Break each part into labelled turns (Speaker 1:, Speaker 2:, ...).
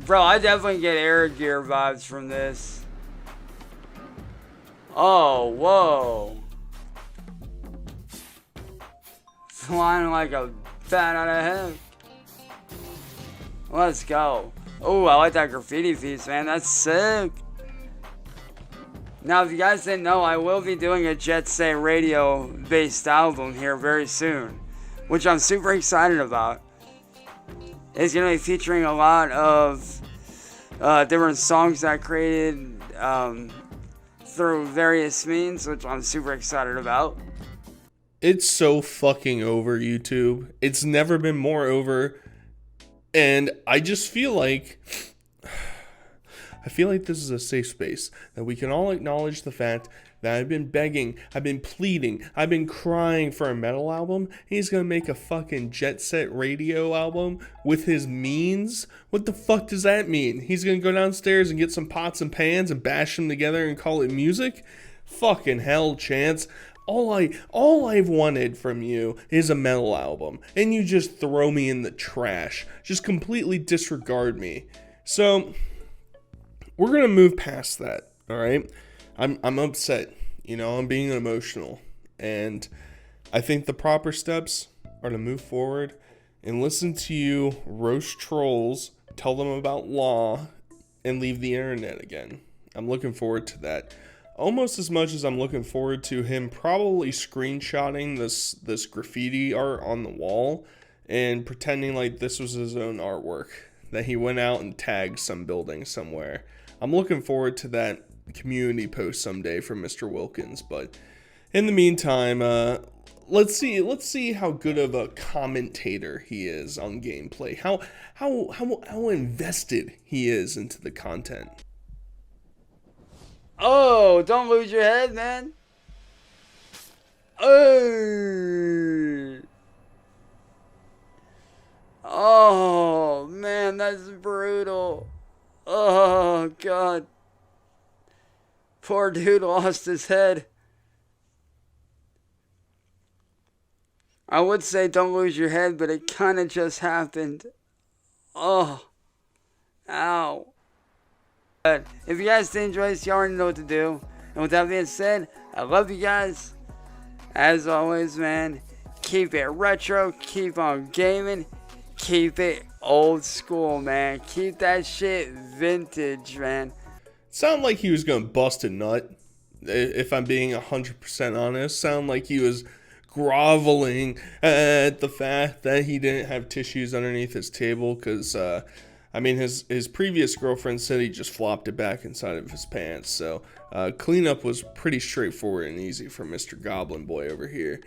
Speaker 1: Bro, I definitely get air gear vibes from this. Oh, whoa. Flying like a bat out of heck. Let's go. Oh, I like that graffiti piece, man. That's sick. Now, if you guys didn't know, I will be doing a Jet Set Radio-based album here very soon, which I'm super excited about. It's going to be featuring a lot of different songs that I created through various means, which I'm super excited about.
Speaker 2: It's so fucking over, YouTube. It's never been more over. And I just feel like this is a safe space that we can all acknowledge the fact that I've been begging, I've been pleading, I've been crying for a metal album. He's gonna make a fucking Jet Set Radio album with his means? What the fuck does that mean? He's gonna go downstairs and get some pots and pans and bash them together and call it music? Fucking hell, Chance. All I've wanted from you is a metal album, and you just throw me in the trash. Just completely disregard me. So we're gonna move past that, all right? I'm upset, you know, I'm being emotional, and I think the proper steps are to move forward and listen to you roast trolls, tell them about law, and leave the internet again. I'm looking forward to that. Almost as much as I'm looking forward to him probably screenshotting this graffiti art on the wall and pretending like this was his own artwork, that he went out and tagged some building somewhere. I'm looking forward to that community post someday from Mr. Wilkins, but in the meantime, let's see how good of a commentator he is on gameplay. How invested he is into the content.
Speaker 1: Oh, don't lose your head, man. Oh. Oh, man, that's brutal. Oh, God. Poor dude lost his head. I would say don't lose your head, but it kind of just happened. Oh. Ow. But if you guys did enjoy this, you already know what to do. And with that being said, I love you guys. As always, man, keep it retro, keep on gaming, keep it old school, man. Keep that shit vintage, man.
Speaker 2: Sound like he was gonna bust a nut, if I'm being 100% honest. Sound like he was groveling at the fact that he didn't have tissues underneath his table, because his previous girlfriend said he just flopped it back inside of his pants. So cleanup was pretty straightforward and easy for Mr. Goblin Boy over here.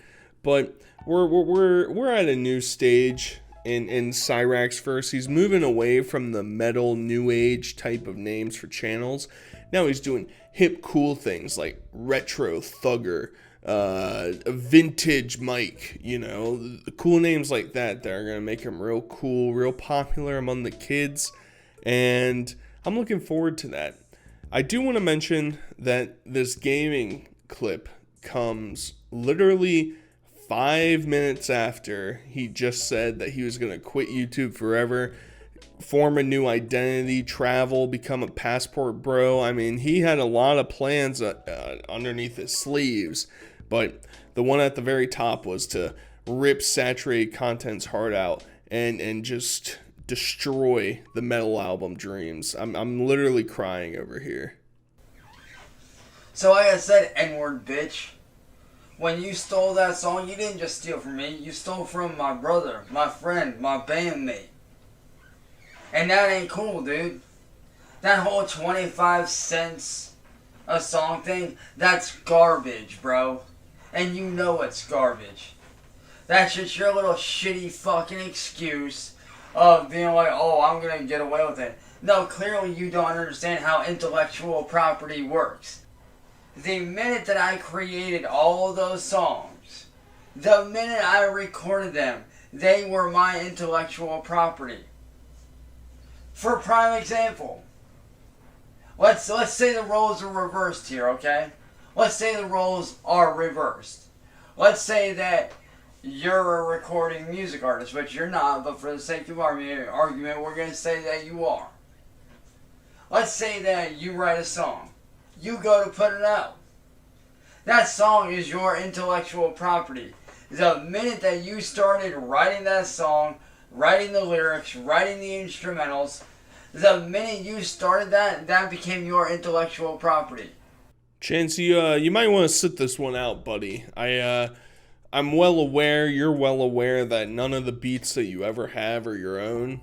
Speaker 2: But we're at a new stage in Cyraxx verse. He's moving away from the metal new age type of names for channels. Now he's doing hip cool things like retro thugger, vintage Mike, you know, cool names like that are going to make him real cool, real popular among the kids, and I'm looking forward to that. I do want to mention that this gaming clip comes literally 5 minutes after he just said that he was going to quit YouTube forever, form a new identity, travel, become a passport bro. I mean, he had a lot of plans underneath his sleeves. But the one at the very top was to rip saturated content's heart out and just destroy the metal album dreams. I'm literally crying over here.
Speaker 1: So like I said, N-word bitch, when you stole that song, you didn't just steal from me. You stole from my brother, my friend, my bandmate. And that ain't cool, dude. That whole 25 cents a song thing, that's garbage, bro. And you know it's garbage. That's just your little shitty fucking excuse of being like, oh, I'm gonna get away with it. No, clearly you don't understand how intellectual property works. The minute that I created all of those songs, the minute I recorded them, they were my intellectual property. For prime example, let's say the roles are reversed here, okay? Let's say the roles are reversed. Let's say that you're a recording music artist, which you're not, but for the sake of argument, we're going to say that you are. Let's say that you write a song. You go to put it out. That song is your intellectual property. The minute that you started writing that song, writing the lyrics, writing the instrumentals, the minute you started that became your intellectual property.
Speaker 2: Chance, you might want to sit this one out, buddy. I'm well aware, you're well aware that none of the beats that you ever have are your own.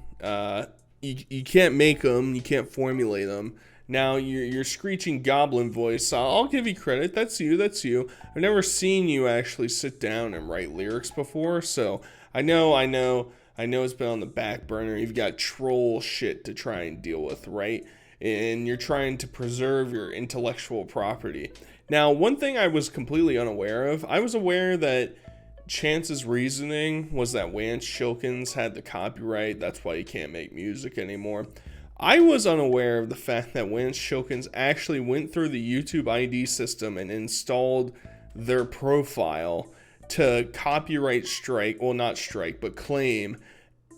Speaker 2: You can't make them, you can't formulate them. Now, your screeching goblin voice, I'll give you credit, that's you. I've never seen you actually sit down and write lyrics before, so I know it's been on the back burner. You've got troll shit to try and deal with, right? And you're trying to preserve your intellectual property. Now, one thing I was completely unaware of, I was aware that Chance's reasoning was that Vance Shilkins had the copyright, that's why he can't make music anymore. I was unaware of the fact that Vance Shilkins actually went through the YouTube ID system and installed their profile to copyright strike, well not strike, but claim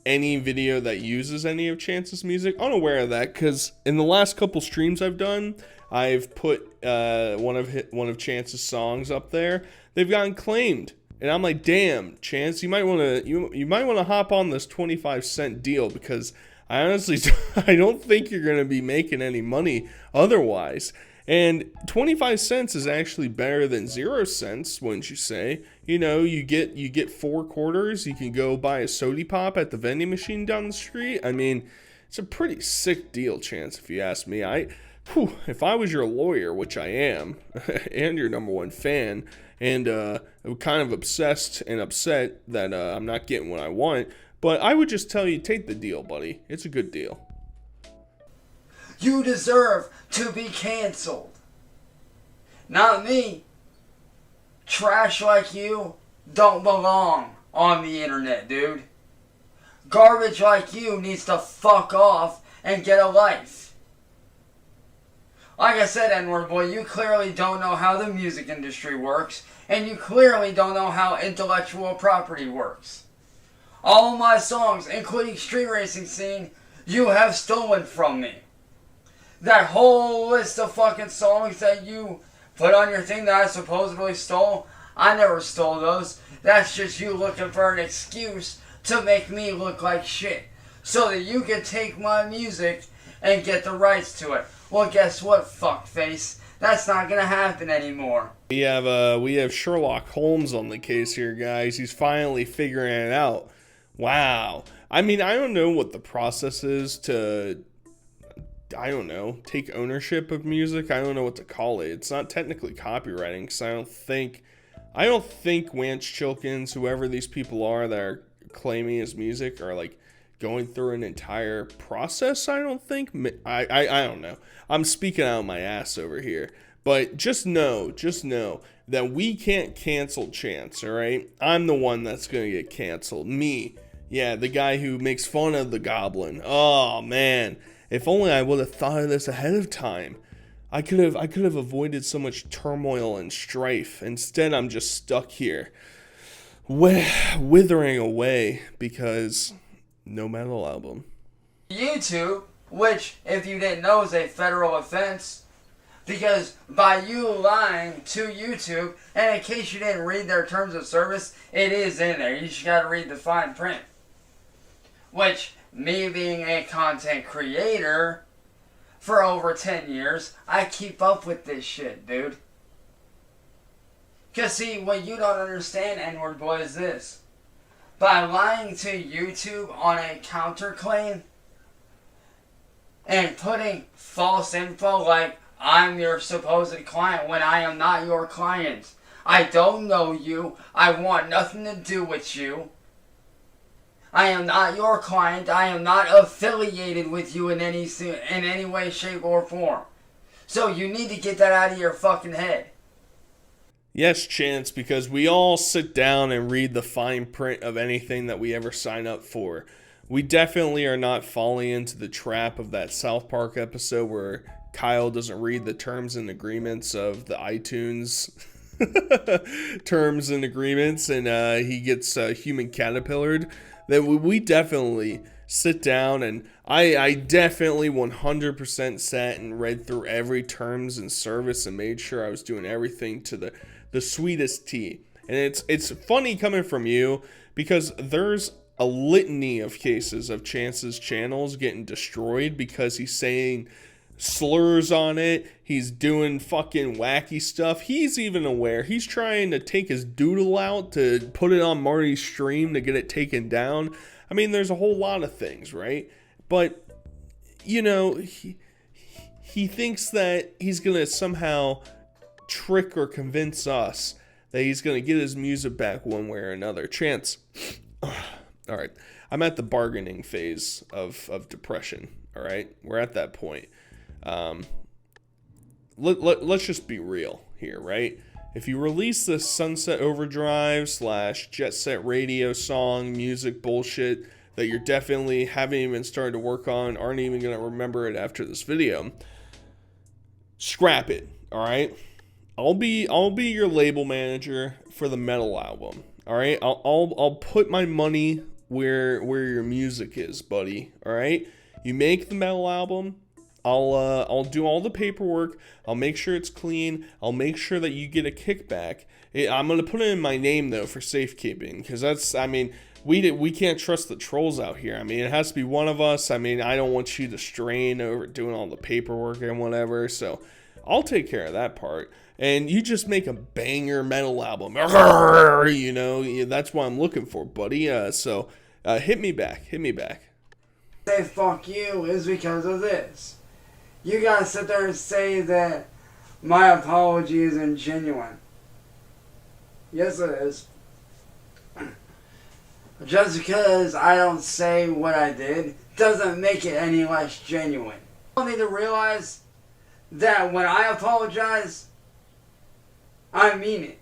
Speaker 2: any video that uses any of Chance's music. Unaware of that, because in the last couple streams I've done, I've put one of Chance's songs up there. They've gotten claimed, and I'm like, damn, Chance, you might want to hop on this 25-cent deal, because I honestly I don't think you're gonna be making any money otherwise. And 25 cents is actually better than 0 cents, wouldn't you say? You know, you get 4 quarters, you can go buy a sody pop at the vending machine down the street. I mean, it's a pretty sick deal, Chance, if you ask me. If I was your lawyer, which I am, and your #1 fan, and I'm kind of obsessed and upset that I'm not getting what I want, but I would just tell you, take the deal, buddy. It's a good deal.
Speaker 1: You deserve to be canceled. Not me. Trash like you don't belong on the internet, dude. Garbage like you needs to fuck off and get a life. Like I said, N-word boy, you clearly don't know how the music industry works, and you clearly don't know how intellectual property works. All my songs, including Street Racing Scene, you have stolen from me. That whole list of fucking songs that you put on your thing that I supposedly stole, I never stole those. That's just you looking for an excuse to make me look like shit, so that you can take my music and get the rights to it. Well, guess what, fuckface? That's not gonna happen anymore.
Speaker 2: We have Sherlock Holmes on the case here, guys. He's finally figuring it out. Wow. I mean, I don't know what the process is to, I don't know, take ownership of music. I don't know what to call it. It's not technically copywriting, because I don't think Vance Shilkins, whoever these people are that are claiming his music, are like going through an entire process. I don't think. I don't know. I'm speaking out of my ass over here. But just know that we can't cancel Chance, all right? I'm the one that's going to get canceled. Me. Yeah, the guy who makes fun of the goblin. Oh, man. If only I would have thought of this ahead of time. I could have avoided so much turmoil and strife. Instead, I'm just stuck here, withering away because no metal album.
Speaker 1: YouTube, which, if you didn't know, is a federal offense. Because by you lying to YouTube, and in case you didn't read their terms of service, it is in there. You just gotta read the fine print. Which, me being a content creator for over 10 years, I keep up with this shit, dude. Because see, what you don't understand, N-word boy, is this. By lying to YouTube on a counterclaim and putting false info like, I'm your supposed client when I am not your client. I don't know you. I want nothing to do with you. I am not your client. I am not affiliated with you in any way, shape, or form. So you need to get that out of your fucking head.
Speaker 2: Yes, Chance, because we all sit down and read the fine print of anything that we ever sign up for. We definitely are not falling into the trap of that South Park episode where Kyle doesn't read the terms and agreements of the iTunes terms and agreements, and he gets human caterpillared. That we definitely sit down, and I definitely 100% sat and read through every terms and service and made sure I was doing everything to the sweetest T. And it's funny coming from you, because there's a litany of cases of Chance's channels getting destroyed because he's saying slurs on it. He's doing fucking wacky stuff. He's even aware. He's trying to take his doodle out to put it on Marty's stream to get it taken down. I mean, there's a whole lot of things, right? But, you know, he thinks that he's going to somehow trick or convince us that he's going to get his music back one way or another. Chance, all right, I'm at the bargaining phase of depression, all right? We're at that point. Let's just be real here, right? If you release this Sunset Overdrive / Jet Set Radio song, music bullshit that you're definitely haven't even started to work on, aren't even going to remember it after this video, scrap it, all right? I'll be your label manager for the metal album, all right? I'll put my money where your music is, buddy, all right? You make the metal album, I'll do all the paperwork. I'll make sure it's clean. I'll make sure that you get a kickback. I'm gonna put it in my name though for safekeeping, because that's, I mean, we can't trust the trolls out here. I mean, it has to be one of us. I mean, I don't want you to strain over doing all the paperwork and whatever. So I'll take care of that part. And you just make a banger metal album. You know, that's what I'm looking for, buddy. So hit me back.
Speaker 1: Say fuck you is because of this. You guys sit there and say that my apology isn't genuine. Yes, it is. Just because I don't say what I did doesn't make it any less genuine. You need to realize that when I apologize, I mean it.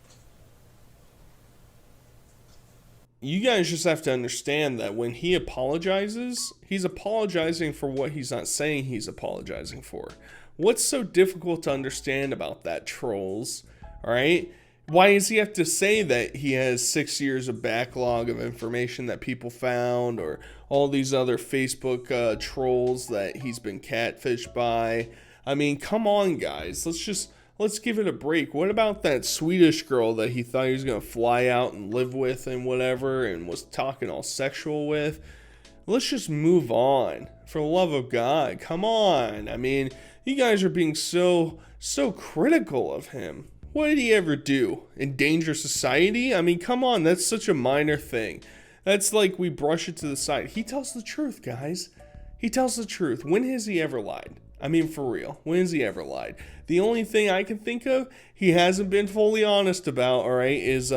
Speaker 2: You guys just have to understand that when he apologizes, he's apologizing for what he's not saying he's apologizing for. What's so difficult to understand about that, trolls? All right? Why does he have to say that he has 6 years of backlog of information that people found, or all these other Facebook trolls that he's been catfished by? I mean, come on, guys. Let's give it a break. What about that Swedish girl that he thought he was going to fly out and live with and whatever, and was talking all sexual with? Let's just move on. For the love of God, come on. I mean, you guys are being so critical of him. What did he ever do? Endanger society? I mean, come on. That's such a minor thing. That's like we brush it to the side. He tells the truth, guys. He tells the truth. When has he ever lied? I mean, for real. When has he ever lied? The only thing I can think of he hasn't been fully honest about, all right, is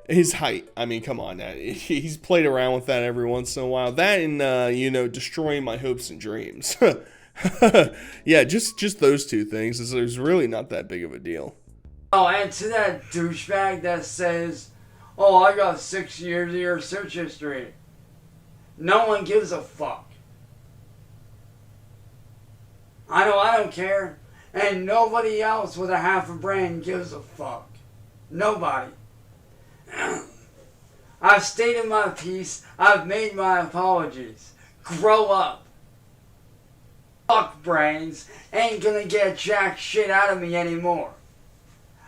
Speaker 2: his height. I mean, come on. He's played around with that every once in a while. That and, you know, destroying my hopes and dreams. Yeah, just those two things. There's really not that big of a deal.
Speaker 1: Oh, and to that douchebag that says, oh, I got 6 years of your search history. No one gives a fuck. I know I don't care, and nobody else with a half a brain gives a fuck. Nobody. I've stated my piece. I've made my apologies. Grow up. Fuck brains. Ain't gonna get jack shit out of me anymore.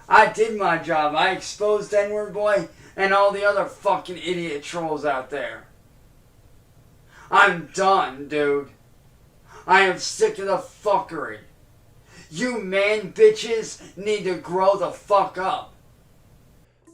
Speaker 1: I did my job. I exposed N-word boy and all the other fucking idiot trolls out there. I'm done, dude. I am sick of the fuckery. You man bitches need to grow the fuck up.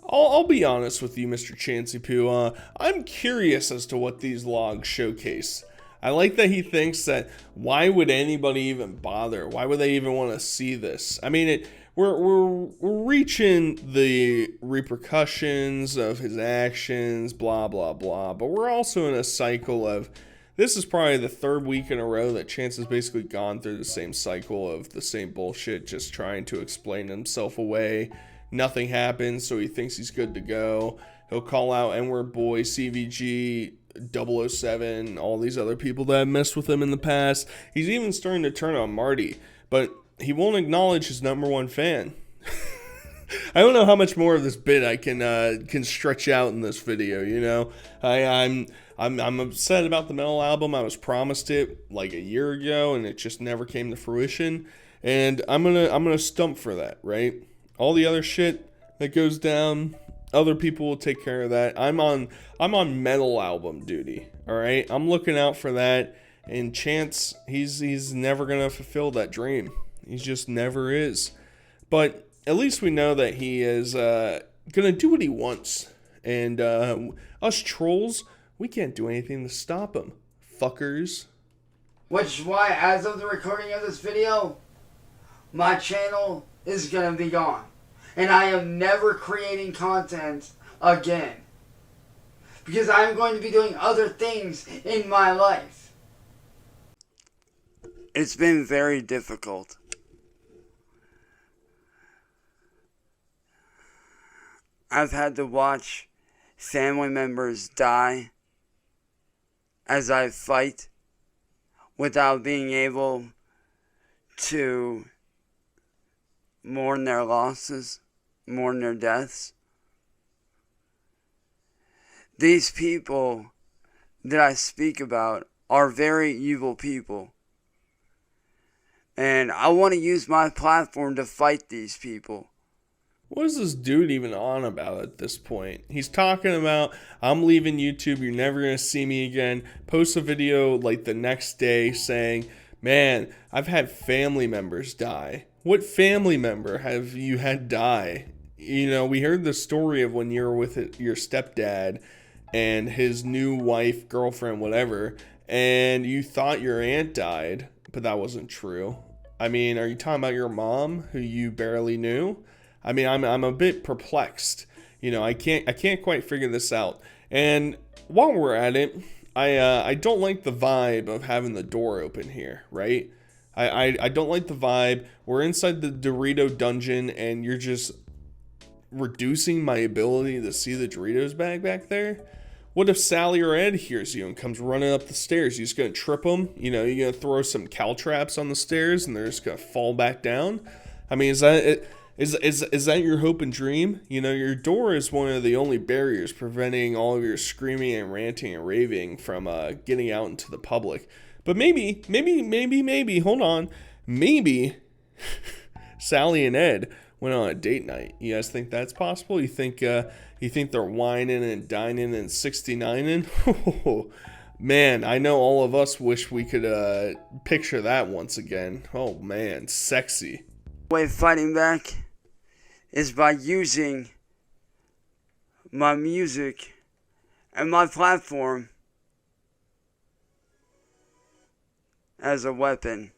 Speaker 2: I'll be honest with you, Mr. Chancey Poo. I'm curious as to what these logs showcase. I like that he thinks that why would anybody even bother? Why would they even want to see this? I mean, we're reaching the repercussions of his actions, blah, blah, blah. But we're also in a cycle of, this is probably the third week in a row that Chance has basically gone through the same cycle of the same bullshit, just trying to explain himself away. Nothing happens, so he thinks he's good to go. He'll call out N-word boy, CVG, 007, all these other people that have messed with him in the past. He's even starting to turn on Marty, but he won't acknowledge his #1 fan. I don't know how much more of this bit I can stretch out in this video, you know. I'm upset about the metal album. I was promised it like a year ago, and it just never came to fruition. And I'm gonna stump for that, right? All the other shit that goes down, other people will take care of that. I'm on metal album duty. All right, I'm looking out for that. And Chance, he's never gonna fulfill that dream. He just never is. But at least we know that he is gonna do what he wants. And us trolls, we can't do anything to stop him. Fuckers.
Speaker 1: Which is why, as of the recording of this video, my channel is gonna be gone. And I am never creating content again. Because I'm going to be doing other things in my life. It's been very difficult. I've had to watch family members die as I fight without being able to mourn their losses, mourn their deaths. These people that I speak about are very evil people. And I want to use my platform to fight these people.
Speaker 2: What is this dude even on about at this point? He's talking about, I'm leaving YouTube, you're never going to see me again. Posts a video like the next day saying, man, I've had family members die. What family member have you had die? You know, we heard the story of when you were with your stepdad and his new wife, girlfriend, whatever, and you thought your aunt died, but that wasn't true. I mean, are you talking about your mom, who you barely knew? I mean, I'm a bit perplexed. You know, I can't quite figure this out. And while we're at it, I don't like the vibe of having the door open here, right? I don't like the vibe. We're inside the Dorito dungeon, and you're just reducing my ability to see the Doritos bag back there. What if Sally or Ed hears you and comes running up the stairs? You just gonna trip them? You know, you're gonna throw some caltraps on the stairs and they're just gonna fall back down? I mean, is that your hope and dream? You know, your door is one of the only barriers preventing all of your screaming and ranting and raving from getting out into the public. But maybe, hold on. Maybe Sally and Ed went on a date night. You guys think that's possible? You think they're whining and dining and 69ing? Oh, man, I know all of us wish we could picture that once again. Oh, man, sexy.
Speaker 1: Way of fighting back is by using my music and my platform as a weapon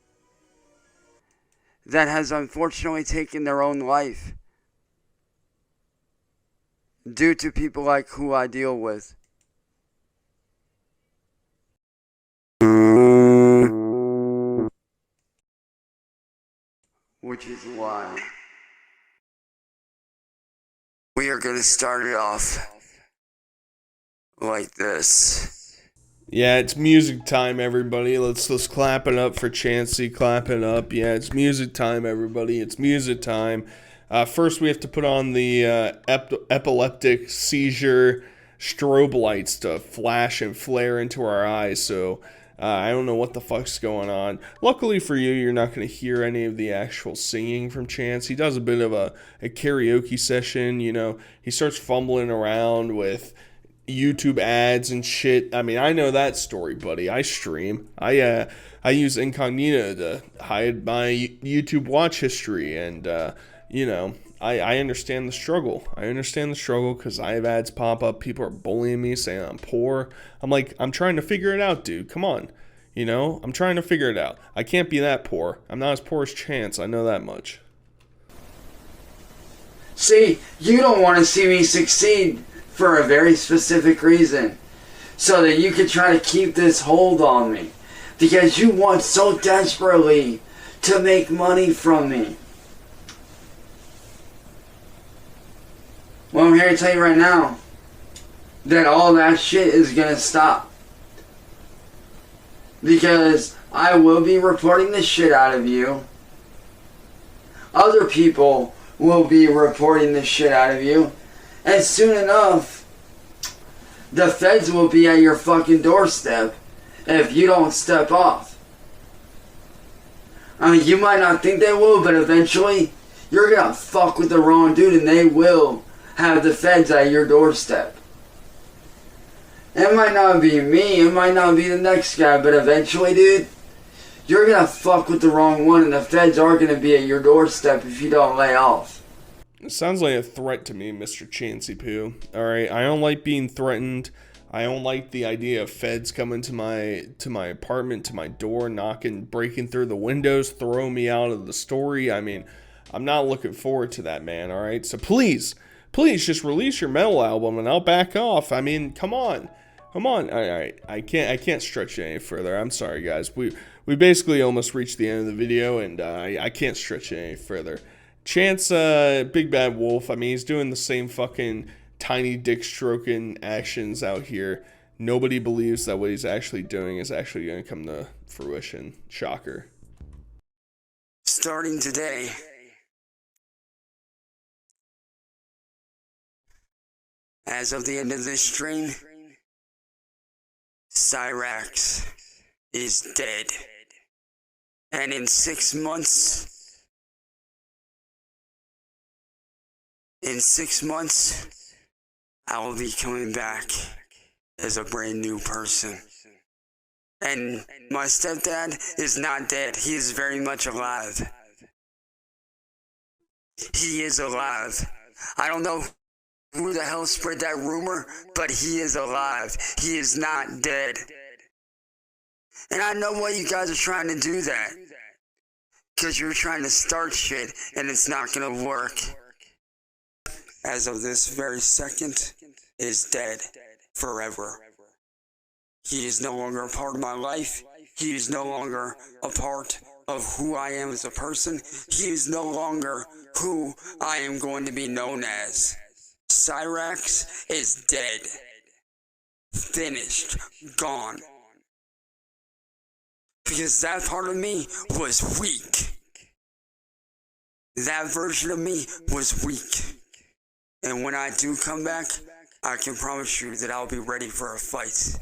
Speaker 1: that has unfortunately taken their own life due to people like who I deal with. Which is why we are going to start it off like this.
Speaker 2: Yeah, it's music time, everybody. Let's clap it up for Chancey. Clap it up. Yeah, it's music time, everybody. It's music time. First, we have to put on the epileptic seizure strobe lights to flash and flare into our eyes. So I don't know what the fuck's going on. Luckily for you, you're not going to hear any of the actual singing from Chance. He does a bit of a karaoke session. You know, he starts fumbling around with YouTube ads and shit. I mean, I know that story, buddy. I stream. I use incognito to hide my YouTube watch history, and you know, I understand the struggle. I understand the struggle because I have ads pop up. People are bullying me, saying I'm poor. I'm like, I'm trying to figure it out, dude. Come on. You know, I'm trying to figure it out. I can't be that poor. I'm not as poor as Chance. I know that much.
Speaker 1: See, you don't want to see me succeed for a very specific reason, so that you can try to keep this hold on me, because you want so desperately to make money from me. Well, I'm here to tell you right now that all that shit is gonna stop, because I will be reporting the shit out of you. Other people will be reporting the shit out of you. And soon enough, The feds will be at your fucking doorstep if you don't step off. I mean, you might not think they will, but eventually you're gonna fuck with the wrong dude and they will have the feds at your doorstep. It might not be me, it might not be the next guy, but eventually, dude, you're gonna fuck with the wrong one and the feds are gonna be at your doorstep if you don't lay off.
Speaker 2: It sounds like a threat to me, Mr. Chancy Poo. Alright, I don't like being threatened. I don't like the idea of feds coming to my apartment, to my door, knocking, breaking through the windows, throwing me out of the story. I mean, I'm not looking forward to that, man, alright? So please just release your metal album and I'll back off. I mean, come on. Alright, I can't stretch it any further. I'm sorry, guys. We basically almost reached the end of the video and I can't stretch it any further. Chance, Big Bad Wolf, I mean, he's doing the same fucking tiny dick stroking actions out here. Nobody believes that what he's actually doing is actually going to come to fruition. Shocker.
Speaker 1: Starting today, as of the end of this stream, Cyraxx is dead. And in 6 months, I will be coming back as a brand new person. And my stepdad is not dead. He is very much alive. He is alive. I don't know who the hell spread that rumor, but he is alive. He is not dead. And I know why you guys are trying to do that. Because you're trying to start shit and it's not gonna work. As of this very second, is dead forever. He is no longer a part of my life. He is no longer a part of who I am as a person. He is no longer who I am going to be known as. Cyraxx is dead. Finished. Gone. Because that part of me was weak. That version of me was weak. And when I do come back, I can promise you that I'll be ready for a fight.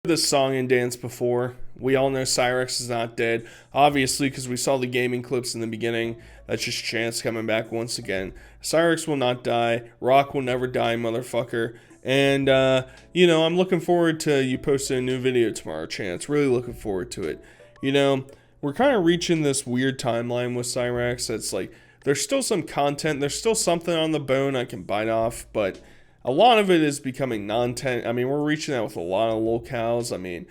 Speaker 2: This song and dance before. We all know Cyraxx is not dead. Obviously, because we saw the gaming clips in the beginning. That's just Chance coming back once again. Cyraxx will not die. Rock will never die, motherfucker. And, you know, I'm looking forward to you posting a new video tomorrow, Chance. Really looking forward to it. You know, we're kind of reaching this weird timeline with Cyraxx that's like, there's still some content, there's still something on the bone I can bite off, but a lot of it is becoming non-tent. I mean, we're reaching out with a lot of locales. I mean,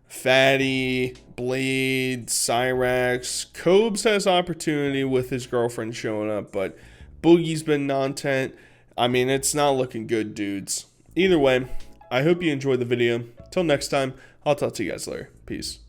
Speaker 2: Fatty, Blade, Cyraxx, Cobes has opportunity with his girlfriend showing up, but Boogie's been non-tent. I mean, it's not looking good, dudes. Either way, I hope you enjoyed the video. Till next time, I'll talk to you guys later. Peace.